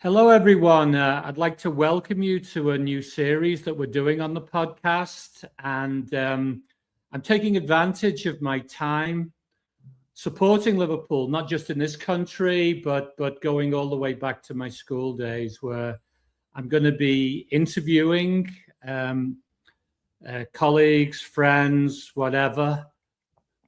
Hello, everyone. I'd like to welcome you to a new series that we're doing on the podcast. And I'm taking advantage of my time supporting Liverpool, not just in this country, but going all the way back to my school days, where I'm going to be interviewing colleagues, friends, whatever,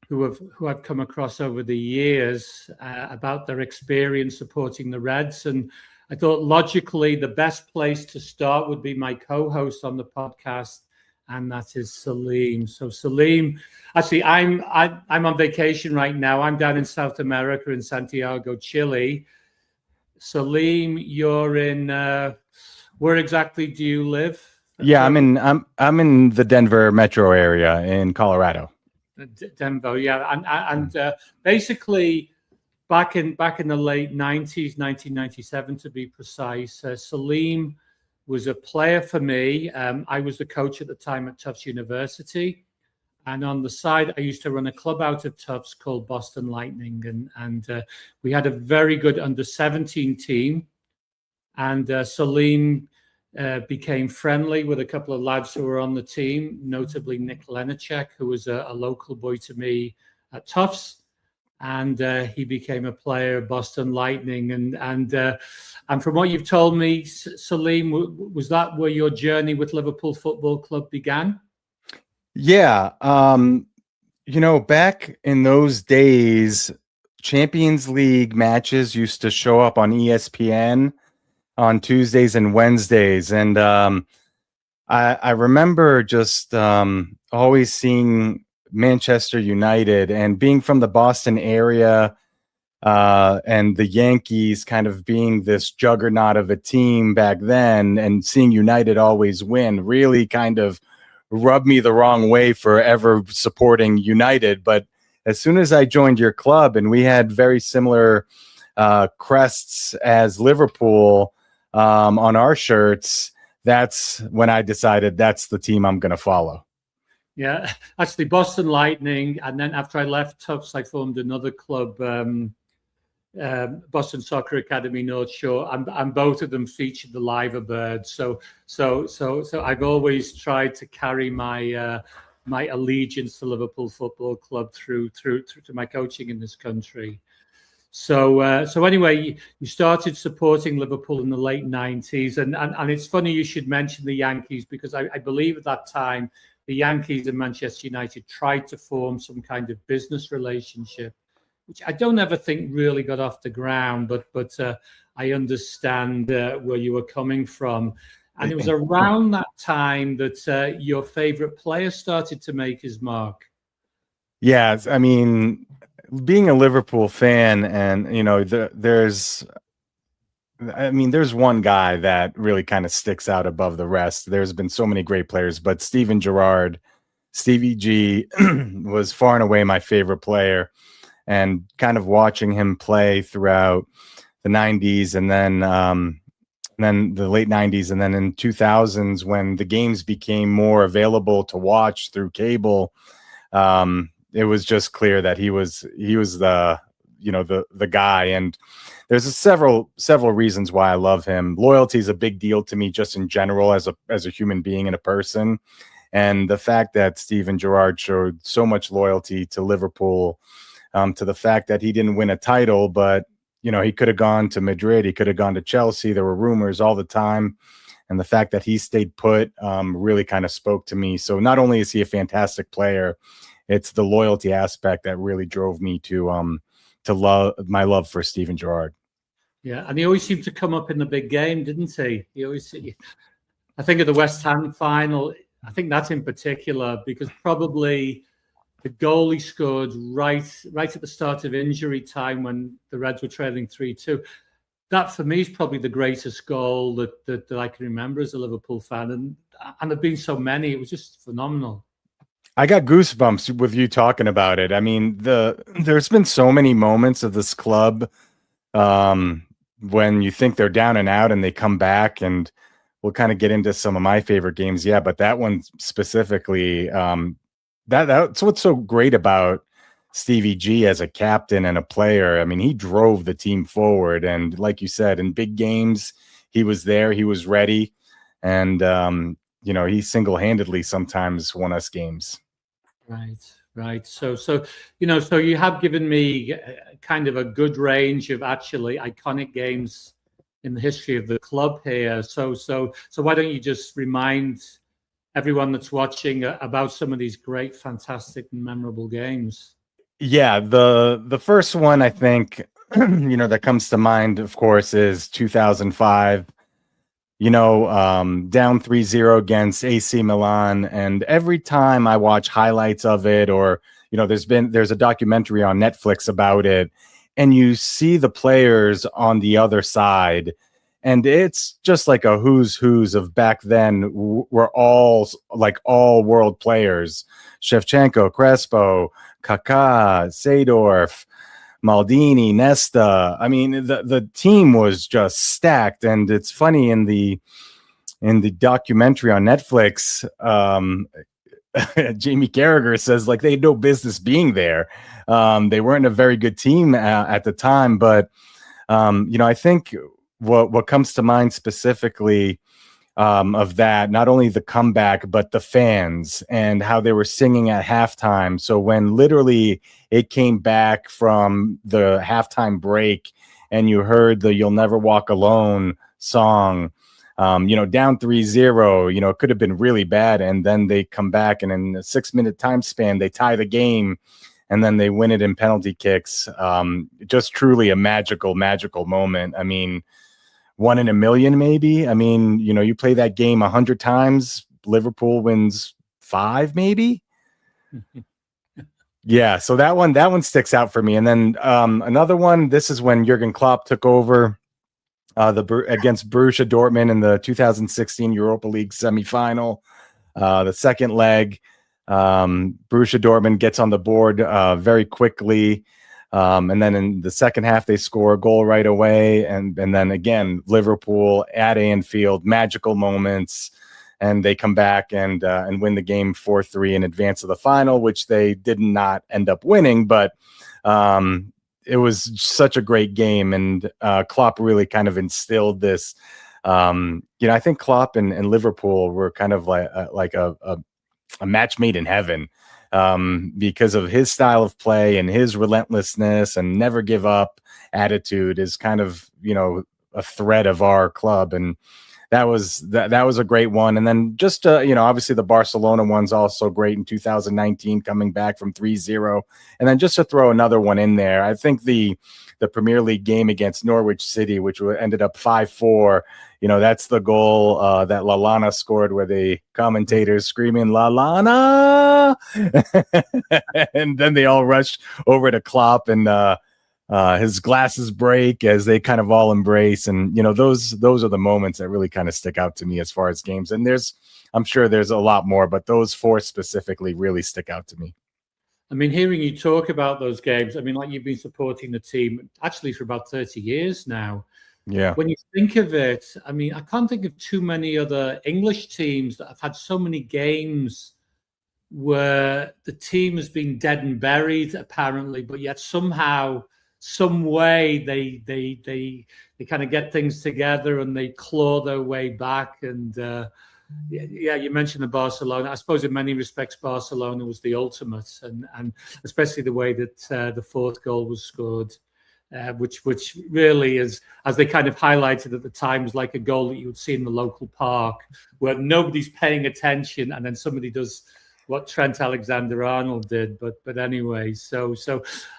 who I've come across over the years about their experience supporting the Reds. And I thought logically the best place to start would be my co-host on the podcast, and that is Salim. So Salim, actually, I'm on vacation right now. I'm down in South America in Santiago, Chile. Salim, you're in. Where exactly do you live? Yeah, I'm in the Denver metro area in Colorado. Denver, yeah, and basically back in the late 90s, 1997 to be precise, Salim was a player for me. I was the coach at the time at Tufts University, and on the side I used to run a club out of Tufts called Boston Lightning, and we had a very good under-17 team, and Salim became friendly with a couple of lads who were on the team, notably Nick Lenacek, who was a local boy to me at Tufts, and he became a player at Boston Lightning. And from what you've told me, Salim, was that where your journey with Liverpool Football Club began? Yeah, back in those days, Champions League matches used to show up on ESPN on Tuesdays and Wednesdays. And I remember just always seeing Manchester United, and being from the Boston area, and the Yankees kind of being this juggernaut of a team back then, and seeing United always win really kind of rubbed me the wrong way for ever supporting United. But as soon as I joined your club and we had very similar crests as Liverpool on our shirts, that's when I decided that's the team I'm going to follow. Yeah, actually, Boston Lightning, and then after I left Tufts, I formed another club, Boston Soccer Academy North Shore, and both of them featured the Liver Birds. So I've always tried to carry my my allegiance to Liverpool Football Club through to my coaching in this country. So anyway, you started supporting Liverpool in the late 90s, and it's funny you should mention the Yankees, because I believe at that time the Yankees and Manchester United tried to form some kind of business relationship, which I don't ever think really got off the ground, but I understand where you were coming from. And it was around that time that your favorite player started to make his mark. Yeah, I mean, being a Liverpool fan, and there's one guy that really kind of sticks out above the rest. There's been so many great players, but Steven Gerrard, Stevie G, was far and away my favorite player. And kind of watching him play throughout the 90s, and then the late 90s, and then in 2000s when the games became more available to watch through cable, it was just clear that he was the guy. And there's several reasons why I love him. Loyalty is a big deal to me, just in general, as a human being and a person. And the fact that Steven Gerrard showed so much loyalty to Liverpool, to the fact that he didn't win a title, but he could have gone to Madrid, he could have gone to Chelsea. There were rumors all the time, and the fact that he stayed put really kind of spoke to me. So not only is he a fantastic player, it's the loyalty aspect that really drove me to love for Steven Gerrard. Yeah, and he always seemed to come up in the big game, didn't he? I think of the West Ham final, I think that in particular, because probably the goal he scored right at the start of injury time when the Reds were trailing 3-2. That for me is probably the greatest goal that I can remember as a Liverpool fan, and there've been so many. It was just phenomenal. I got goosebumps with you talking about it. I mean, there's been so many moments of this club when you think they're down and out and they come back, and we'll kind of get into some of my favorite games. Yeah, but that one specifically, that's what's so great about Stevie G as a captain and a player. I mean, he drove the team forward. And like you said, in big games, he was there, he was ready. And, he single-handedly sometimes won us games. Right. So so you have given me kind of a good range of actually iconic games in the history of the club here. So why don't you just remind everyone that's watching about some of these great, fantastic, and memorable games? Yeah, the first one I think that comes to mind, of course, is 2005. Down 3-0 against AC Milan, and every time I watch highlights of it, or there's a documentary on Netflix about it, and you see the players on the other side, and it's just like a who's of back then. We're all like all world players: Shevchenko, Crespo, Kaká, Seedorf, Maldini, Nesta. I mean, the team was just stacked. And it's funny, in the documentary on Netflix, Jamie Carragher says like they had no business being there. They weren't a very good team at the time, but I think what comes to mind specifically of that, not only the comeback, but the fans and how they were singing at halftime. So when literally it came back from the halftime break and you heard the "You'll Never Walk Alone" song, down 3-0, it could have been really bad. And then they come back, and in a 6-minute time span, they tie the game, and then they win it in penalty kicks. Just truly a magical moment. I mean, 1 in a million, maybe. I mean, you play that game 100 times, Liverpool wins 5, maybe. Yeah, so that one sticks out for me. And then another one. This is when Jurgen Klopp took over against Borussia Dortmund in the 2016 Europa League semifinal. The second leg, Borussia Dortmund gets on the board very quickly. And then in the second half, they score a goal right away. And then again, Liverpool at Anfield, magical moments. And they come back and win the game 4-3 in advance of the final, which they did not end up winning. But it was such a great game. And Klopp really kind of instilled this. I think Klopp and Liverpool were kind of like a match made in heaven. Because of his style of play and his relentlessness and never give up attitude is kind of, a thread of our club. And that was a great one. And then just, obviously the Barcelona one's also great in 2019, coming back from 3-0. And then just to throw another one in there, I think the Premier League game against Norwich City, which ended up 5-4, that's the goal that Lallana scored, where the commentators screaming Lallana, and then they all rushed over to Klopp, and his glasses break as they kind of all embrace. And those are the moments that really kind of stick out to me as far as games. And I'm sure there's a lot more, but those 4 specifically really stick out to me. I mean, hearing you talk about those games, I mean, like, you've been supporting the team actually for about 30 years now. Yeah. When you think of it, I mean, I can't think of too many other English teams that have had so many games where the team has been dead and buried, apparently, but yet somehow, some way, they kind of get things together and they claw their way back. And yeah, you mentioned the Barcelona. I suppose in many respects, Barcelona was the ultimate, and especially the way that the 4th goal was scored. Which really is, as they kind of highlighted at the time, was like a goal that you would see in the local park where nobody's paying attention, and then somebody does what Trent Alexander-Arnold did. But anyway, so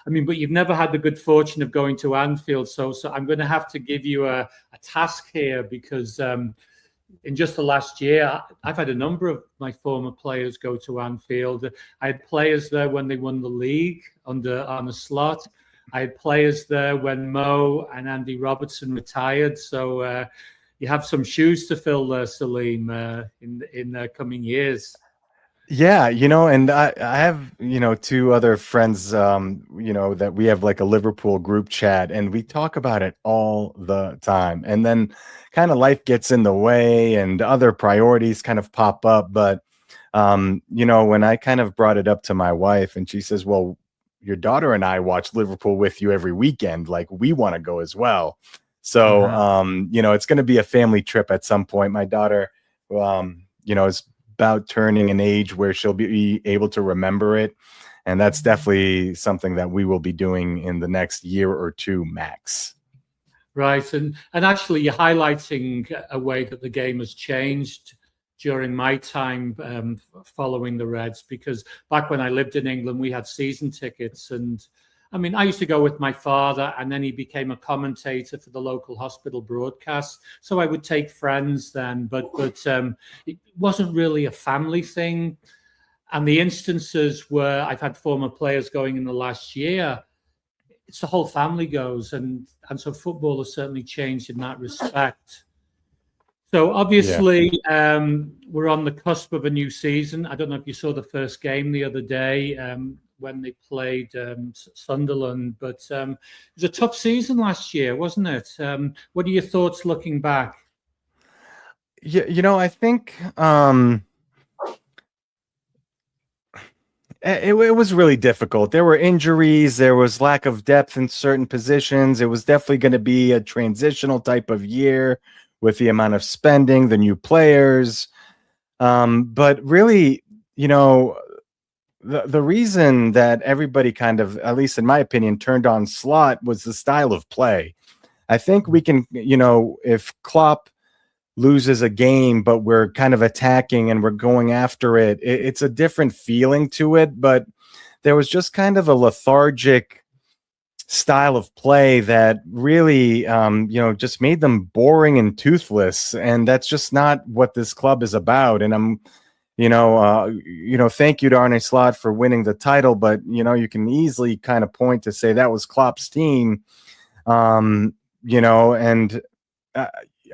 I mean, but you've never had the good fortune of going to Anfield, so I'm going to have to give you a task here, because in just the last year, I've had a number of my former players go to Anfield. I had players there when they won the league under Arne Slot. I had players there when Mo and Andy Robertson retired. So you have some shoes to fill there, Salim, in the coming years. Yeah, and I have, 2 other friends, that we have like a Liverpool group chat, and we talk about it all the time. And then kind of life gets in the way and other priorities kind of pop up. But, when I kind of brought it up to my wife, and she says, well, your daughter and I watch Liverpool with you every weekend. Like, we want to go as well. So, it's going to be a family trip at some point. My daughter, is about turning an age where she'll be able to remember it. And that's definitely something that we will be doing in the next year or two max. Right. And actually, you're highlighting a way that the game has changed during my time following the Reds, because back when I lived in England, we had season tickets. And I mean, I used to go with my father, and then he became a commentator for the local hospital broadcast. So I would take friends then, but it wasn't really a family thing. And the instances where I've had former players going in the last year, it's the whole family goes. And so football has certainly changed in that respect. So obviously, we're on the cusp of a new season. I don't know if you saw the first game the other day when they played Sunderland, but it was a tough season last year, wasn't it? What are your thoughts looking back? Yeah, I think it was really difficult. There were injuries. There was lack of depth in certain positions. It was definitely going to be a transitional type of year with the amount of spending, the new players. But really, the reason that everybody kind of, at least in my opinion, turned on Slot was the style of play. I think we can, if Klopp loses a game, but we're kind of attacking and we're going after it, it's a different feeling to it. But there was just kind of a lethargic style of play that really, just made them boring and toothless. And that's just not what this club is about. And I'm, thank you to Arne Slot for winning the title, but, you can easily kind of point to say that was Klopp's team, and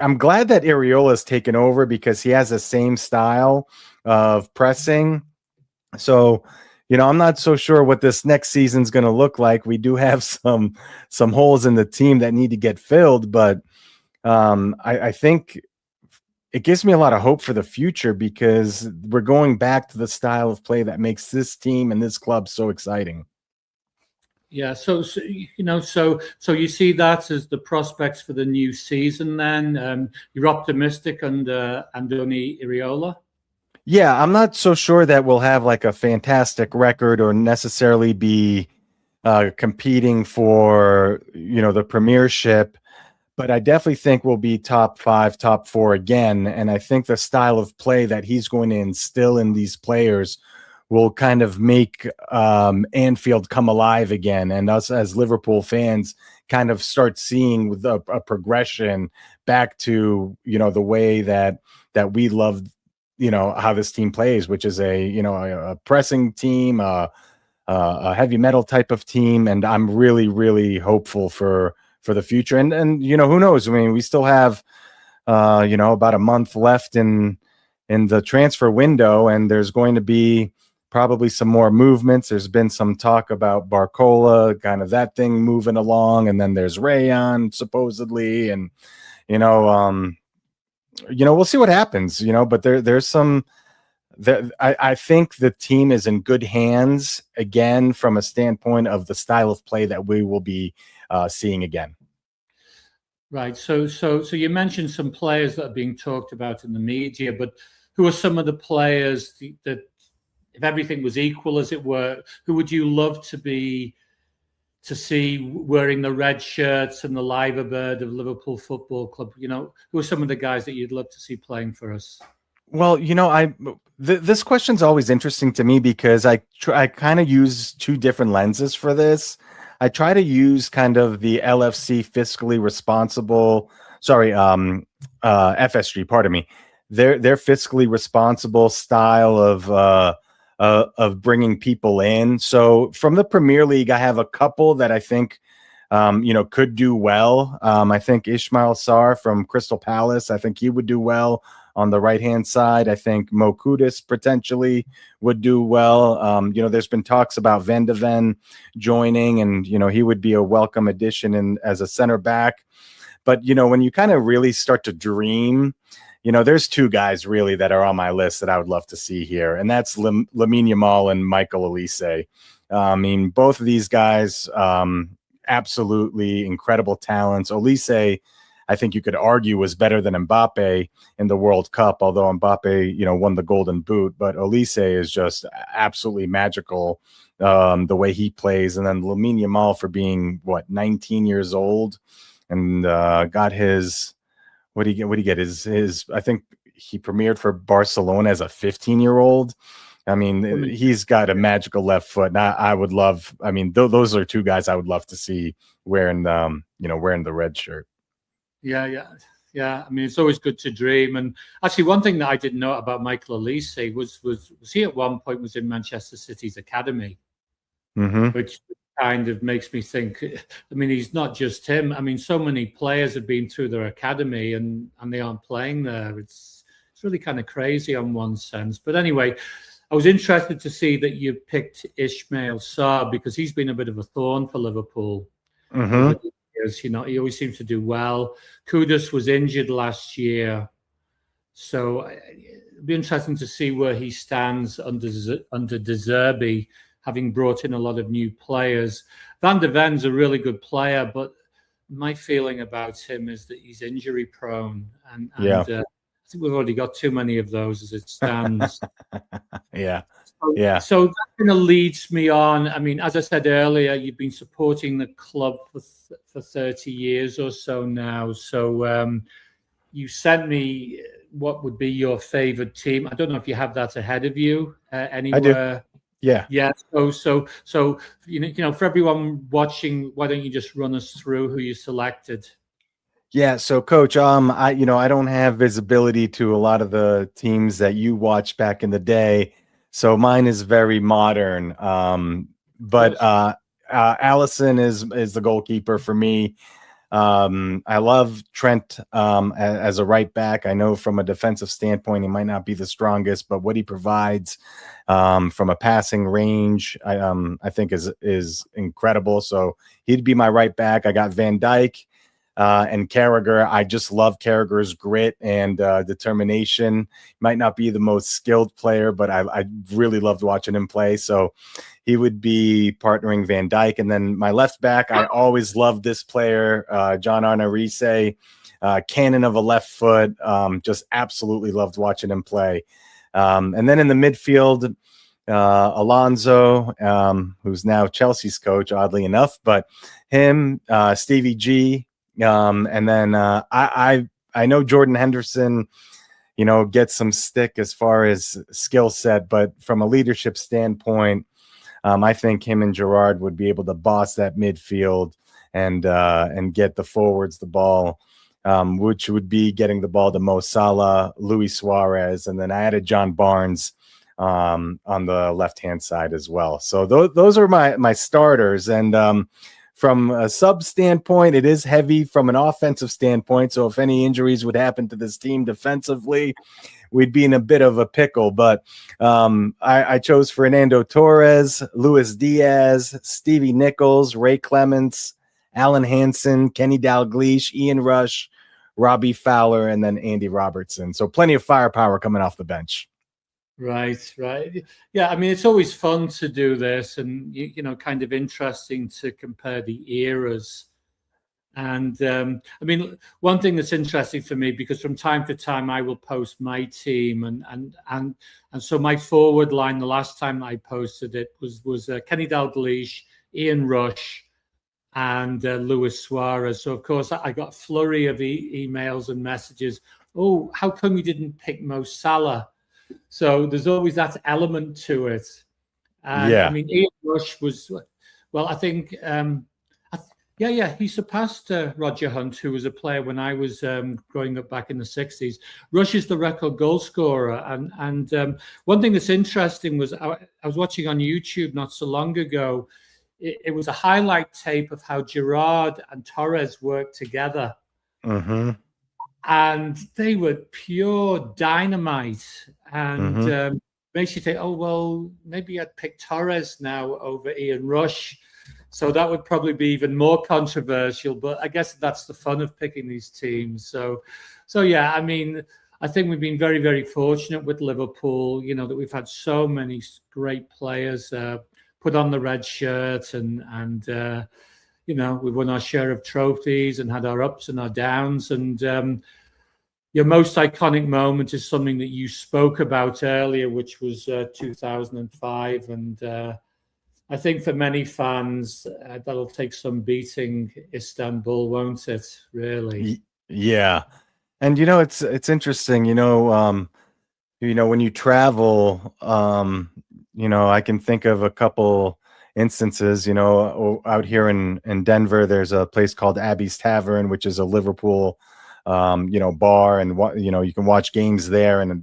I'm glad that Areola's taken over because he has the same style of pressing. So, I'm not so sure what this next season's going to look like. We do have some holes in the team that need to get filled, but I think it gives me a lot of hope for the future because we're going back to the style of play that makes this team and this club so exciting. Yeah, so you see that as the prospects for the new season. Then you're optimistic under Andoni Iraola. Yeah, I'm not so sure that we'll have like a fantastic record or necessarily be competing for the Premiership, but I definitely think we'll be top 5, top 4 again. And I think the style of play that he's going to instill in these players will kind of make Anfield come alive again, and us as Liverpool fans kind of start seeing with a progression back to the way that we love how this team plays, which is a pressing team, a heavy metal type of team, and I'm really, really hopeful for the future. And who knows? I mean, we still have about a month left in the transfer window, and there's going to be probably some more movements. There's been some talk about Barcola, kind of that thing moving along, and then there's Rayon supposedly, and we'll see what happens. But there's some. I think the team is in good hands again from a standpoint of the style of play that we will be seeing again. Right. So you mentioned some players that are being talked about in the media, but who are some of the players that, if everything was equal, as it were, who would you love to see wearing the red shirts and the liver bird of Liverpool Football Club? Who are some of the guys that you'd love to see playing for us? Well, this question's always interesting to me because I kind of use two different lenses for this. I try to use kind of the LFC fiscally responsible, FSG, pardon me, their fiscally responsible style of bringing people in. So from the Premier League, I have a couple that I think, could do well. I think Ismail Sarr from Crystal Palace, I think he would do well on the right-hand side. I think Mo Kudus potentially would do well. There's been talks about Van de Ven joining, and, he would be a welcome addition as a center back. But, when you kind of really start to dream, there's two guys really that are on my list that I would love to see here, and that's Lamine Yamal and Michael Olise. I mean, both of these guys, absolutely incredible talents. Olise, I think you could argue, was better than Mbappe in the World Cup, although Mbappe, won the Golden Boot. But Olise is just absolutely magical, the way he plays. And then Lamine Yamal for being, 19 years old, and got his, what did he get? His I think he premiered for Barcelona as a 15-year-old. I mean, he's got a magical left foot. And I would love, I mean, those are two guys I would love to see wearing the red shirt. Yeah. I mean, it's always good to dream. And actually, one thing that I didn't know about Michael Olise was he at one point was in Manchester City's academy, which kind of makes me think, I mean, he's not just him. I mean, so many players have been through their academy and they aren't playing there. It's really kind of crazy on one sense. But anyway, I was interested to see that you picked Ismail Sarr because he's been a bit of a thorn for Liverpool. Over the years. He always seems to do well. Kudus was injured last year. So it'll be interesting to see where he stands under De Zerbi, having brought in a lot of new players. Van der Ven's a really good player, but my feeling about him is that he's injury prone. And I think we've already got too many of those as it stands. So that kind of leads me on. I mean, as I said earlier, you've been supporting the club for 30 years or so now. So you sent me what would be your favorite team. I don't know if you have that ahead of you anywhere. I do. Yeah. So for everyone watching, why don't you just run us through who you selected? Yeah, so Coach, I don't have visibility to a lot of the teams that you watched back in the day, so mine is very modern. But Allison is the goalkeeper for me. I love Trent as a right back. I know from a defensive standpoint, he might not be the strongest, but what he provides from a passing range, I think is incredible. So he'd be my right back. I got Van Dijk. And Carragher, I just love Carragher's grit and determination. Might not be the most skilled player, but I really loved watching him play. So he would be partnering Van Dijk. And then my left back, I always loved this player, John Arne Riise, cannon of a left foot. Just absolutely loved watching him play. And then in the midfield, Alonso, who's now Chelsea's coach, oddly enough, but him, Stevie G. And then I know Jordan Henderson, gets some stick as far as skill set, but from a leadership standpoint, I think him and Gerrard would be able to boss that midfield and get the forwards the ball, which would be getting the ball to Mo Salah, Luis Suarez, and then I added John Barnes on the left-hand side as well. So those are my starters. And from a sub standpoint, it is heavy from an offensive standpoint. So if any injuries would happen to this team defensively, we'd be in a bit of a pickle. But I chose Fernando Torres, Luis Diaz, Stevie Nichols, Ray Clements, Alan Hansen, Kenny Dalglish, Ian Rush, Robbie Fowler, and then Andy Robertson. So plenty of firepower coming off the bench. Right. Yeah, I mean, it's always fun to do this and, kind of interesting to compare the eras. And, I mean, one thing that's interesting for me, because from time to time I will post my team and so my forward line, the last time I posted it was Kenny Dalglish, Ian Rush, and Luis Suarez. So, of course, I got a flurry of emails and messages. Oh, how come you didn't pick Mo Salah? So there's always that element to it. And I mean, Ian Rush was, I think, he surpassed Roger Hunt, who was a player when I was growing up back in the 60s. Rush is the record goal scorer. And one thing that's interesting was I was watching on YouTube not so long ago. It was a highlight tape of how Gerrard and Torres worked together. Mm-hmm. And they were pure dynamite. And makes you think, oh, well, maybe I'd pick Torres now over Ian Rush. So that would probably be even more controversial. But I guess that's the fun of picking these teams. So yeah, I mean, I think we've been very, very fortunate with Liverpool, that we've had so many great players. put on the red shirt, and you know, we won our share of trophies and had our ups and our downs. And your most iconic moment is something that you spoke about earlier, which was 2005. And I think for many fans, that'll take some beating, Istanbul, won't it? Really? Yeah. And, you know, it's interesting, you know, when you travel, you know, I can think of a couple instances, you know, out here in Denver, there's a place called Abbey's Tavern, which is a Liverpool, you know, bar, and you know, you can watch games there, and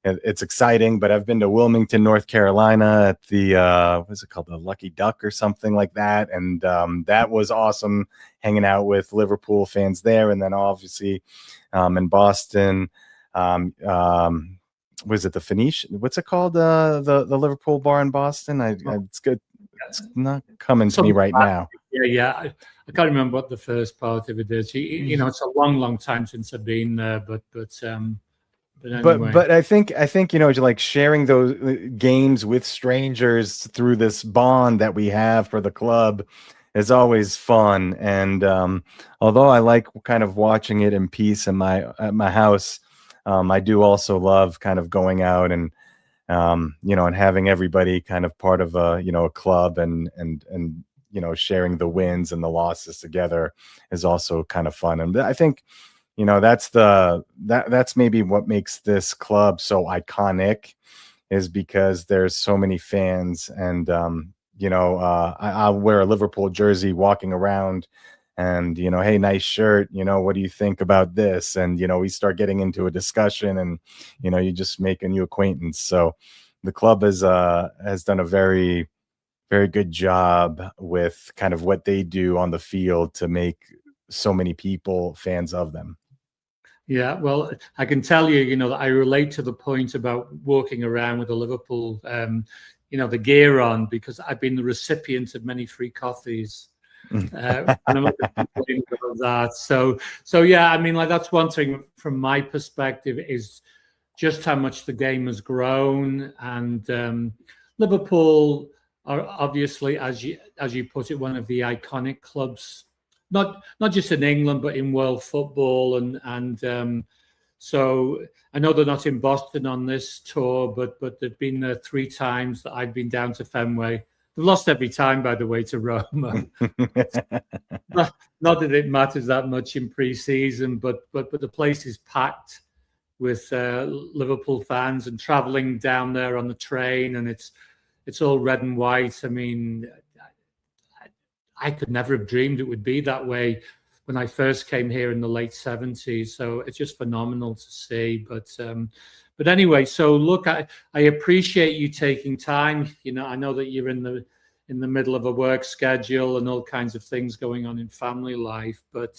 it's exciting. But I've been to Wilmington, North Carolina at the what's it called, the Lucky Duck or something like that, and that was awesome, hanging out with Liverpool fans there. And then obviously in Boston, was it the Phoenician? What's it called? The Liverpool bar in Boston. It's good. It's not coming to me right now. Yeah. I can't remember what the first part of it is. You know, it's a long time since I've been there, but anyway. But I think, you know, like sharing those games with strangers through this bond that we have for the club is always fun. And although I like kind of watching it in peace at my house, I do also love kind of going out and you know, and having everybody kind of part of a, you know, a club, and you know, sharing the wins and the losses together is also kind of fun. And I think, you know, that's maybe what makes this club so iconic, is because there's so many fans. And you know, I'll wear a Liverpool jersey walking around, and, you know, hey, nice shirt, you know, what do you think about this? And, you know, we start getting into a discussion, and, you know, you just make a new acquaintance. So the club has done a very, very good job with kind of what they do on the field to make so many people fans of them. Yeah, well, I can tell you, you know, that I relate to the point about walking around with a Liverpool, you know, the gear on, because I've been the recipient of many free coffees. And I'm not complaining about that. So yeah, I mean, like, that's one thing from my perspective, is just how much the game has grown. And Liverpool are obviously, as you put it, one of the iconic clubs, not just in England, but in world football. And so I know they're not in Boston on this tour, but they've been there 3 times that I've been down to Fenway. They've lost every time, by the way, to Roma. Not that it matters that much in pre-season, but the place is packed with Liverpool fans, and traveling down there on the train, and it's all red and white. I mean, I could never have dreamed it would be that way when I first came here in the late 70s. So it's just phenomenal to see. But anyway, so look, I appreciate you taking time. You know, I know that you're in the middle of a work schedule and all kinds of things going on in family life. But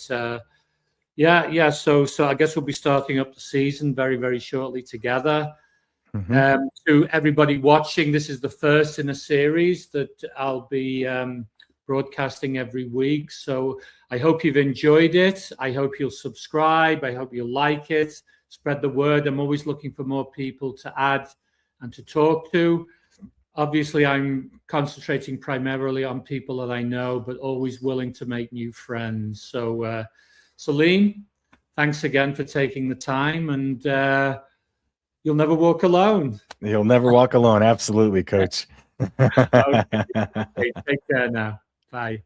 yeah. So I guess we'll be starting up the season very, very shortly together. Mm-hmm. To everybody watching, this is the first in a series that I'll be broadcasting every week. So I hope you've enjoyed it. I hope you'll subscribe. I hope you'll like it. Spread the word. I'm always looking for more people to add and to talk to. Obviously, I'm concentrating primarily on people that I know, but always willing to make new friends. So, Salim, thanks again for taking the time, and you'll never walk alone. You'll never walk alone. Absolutely, Coach. Okay. Take care now. Bye.